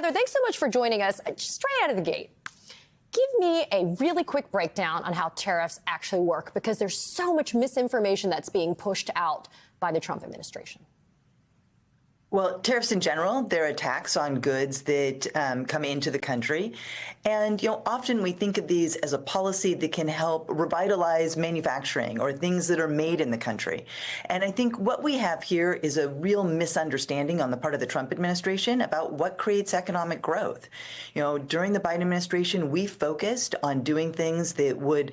Heather, thanks so much for joining us. Straight out of the gate, give me a really quick breakdown on how tariffs actually work, because there's so much misinformation that's being pushed out by the Trump administration. Well, tariffs in general, they're a tax on goods that come into the country. And, often we think of these as a policy that can help revitalize manufacturing or things that are made in the country. And I think what we have here is a real misunderstanding on the part of the Trump administration about what creates economic growth. During the Biden administration, we focused on doing things that would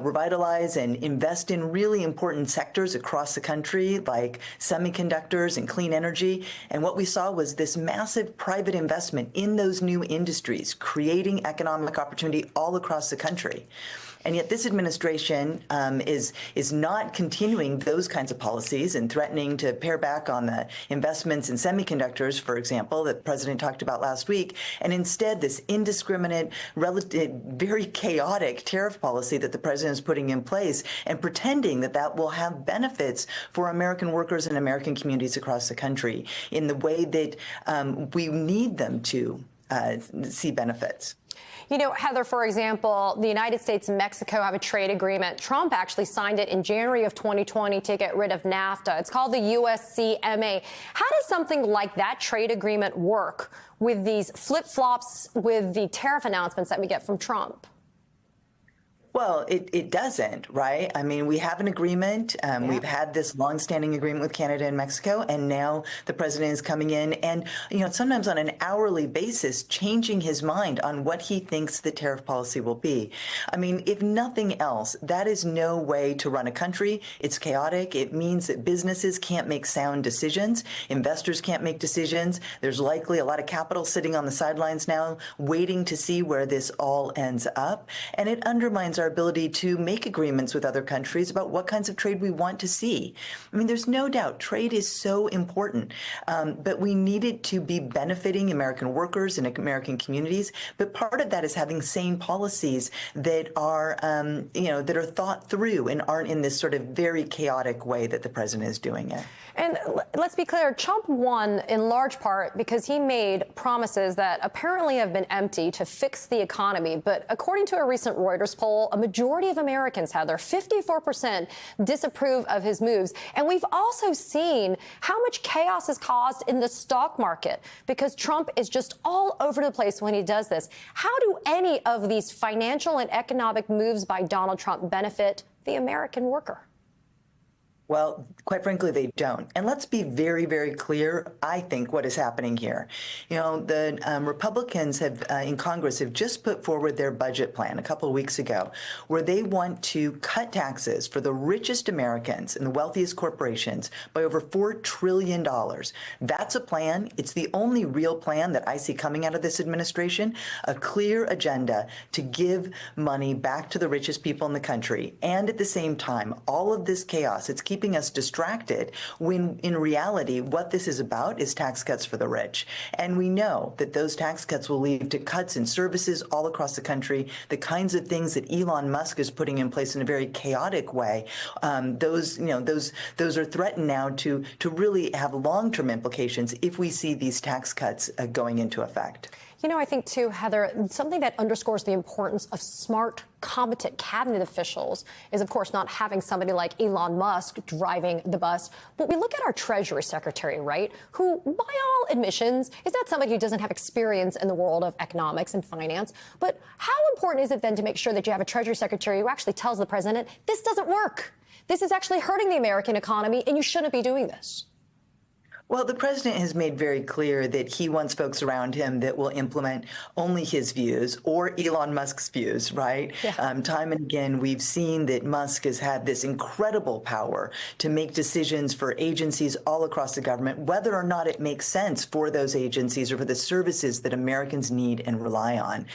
revitalize and invest in really important sectors across the country, like semiconductors and clean energy. And what we saw was this massive private investment in those new industries, creating economic opportunity all across the country. And yet this administration is not continuing those kinds of policies and threatening to pare back on the investments in semiconductors, for example, that the president talked about last week. And instead, this indiscriminate, very chaotic tariff policy that the president is putting in place and pretending that that will have benefits for American workers and American communities across the country in the way that we need them to see benefits. Heather, for example, the United States and Mexico have a trade agreement. Trump actually signed it in January of 2020 to get rid of NAFTA. It's called the USMCA. How does something like that trade agreement work with these flip-flops with the tariff announcements that we get from Trump? Well, it doesn't, right? I mean, we have an agreement. We've had this longstanding agreement with Canada and Mexico, and now the president is coming in and, sometimes on an hourly basis, changing his mind on what he thinks the tariff policy will be. I mean, if nothing else, that is no way to run a country. It's chaotic. It means that businesses can't make sound decisions. Investors can't make decisions. There's likely a lot of capital sitting on the sidelines now, waiting to see where this all ends up. And it undermines our ability to make agreements with other countries about what kinds of trade we want to see. I mean, there's no doubt trade is so important, but we need it to be benefiting American workers and American communities. But part of that is having sane policies that are, that are thought through and aren't in this sort of very chaotic way that the president is doing it. And let's be clear, Trump won in large part because he made promises that apparently have been empty to fix the economy. But according to a recent Reuters poll, a majority of Americans, Heather, 54%, disapprove of his moves. And we've also seen how much chaos is caused in the stock market because Trump is just all over the place when he does this. How do any of these financial and economic moves by Donald Trump benefit the American worker? Well, quite frankly, they don't. And let's be very, very clear, I think, what is happening here. The Republicans in Congress have just put forward their budget plan a couple of weeks ago, where they want to cut taxes for the richest Americans and the wealthiest corporations by over $4 trillion. That's a plan. It's the only real plan that I see coming out of this administration, a clear agenda to give money back to the richest people in the country. And at the same time, all of this chaos, it's keeping us distracted when in reality what this is about is tax cuts for the rich. And we know that those tax cuts will lead to cuts in services all across the country, the kinds of things that Elon Musk is putting in place in a very chaotic way. Those are threatened now to really have long-term implications if we see these tax cuts going into effect. I think, too, Heather, something that underscores the importance of smart, competent cabinet officials is, of course, not having somebody like Elon Musk driving the bus. But we look at our Treasury Secretary, right, who, by all admissions, is not somebody who doesn't have experience in the world of economics and finance. But how important is it then to make sure that you have a Treasury Secretary who actually tells the president, this doesn't work? This is actually hurting the American economy, and you shouldn't be doing this. Well, the president has made very clear that he wants folks around him that will implement only his views or Elon Musk's views, right? Yeah. Time and again, we've seen that Musk has had this incredible power to make decisions for agencies all across the government, whether or not it makes sense for those agencies or for the services that Americans need and rely on.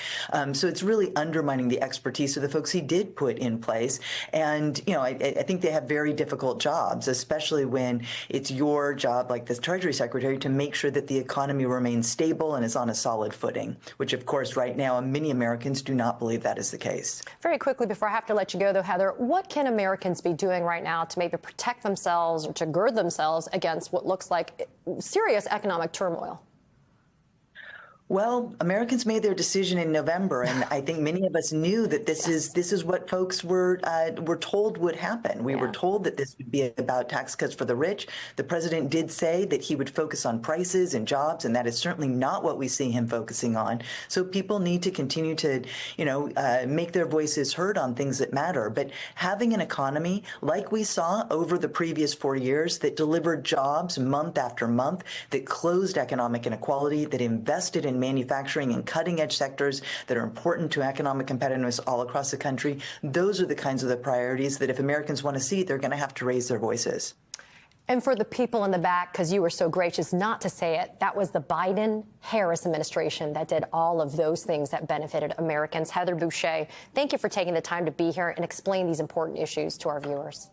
So it's really undermining the expertise of the folks he did put in place. And, I think they have very difficult jobs, especially when it's your job, like this Treasury Secretary, to make sure that the economy remains stable and is on a solid footing, which, of course, right now, many Americans do not believe that is the case. Very quickly, before I have to let you go, though, Heather, what can Americans be doing right now to maybe protect themselves or to gird themselves against what looks like serious economic turmoil? Well, Americans made their decision in November, and I think many of us knew that this is what folks were told would happen. We were Yeah. told that this would be about tax cuts for the rich. The president did say that he would focus on prices and jobs, and that is certainly not what we see him focusing on. So people need to continue to, make their voices heard on things that matter. But having an economy like we saw over the previous 4 years that delivered jobs month after month, that closed economic inequality, that invested in manufacturing and cutting edge sectors that are important to economic competitiveness all across the country. Those are the kinds of the priorities that if Americans want to see, they're going to have to raise their voices. And for the people in the back, because you were so gracious not to say it, that was the Biden-Harris administration that did all of those things that benefited Americans. Heather Boushey, thank you for taking the time to be here and explain these important issues to our viewers.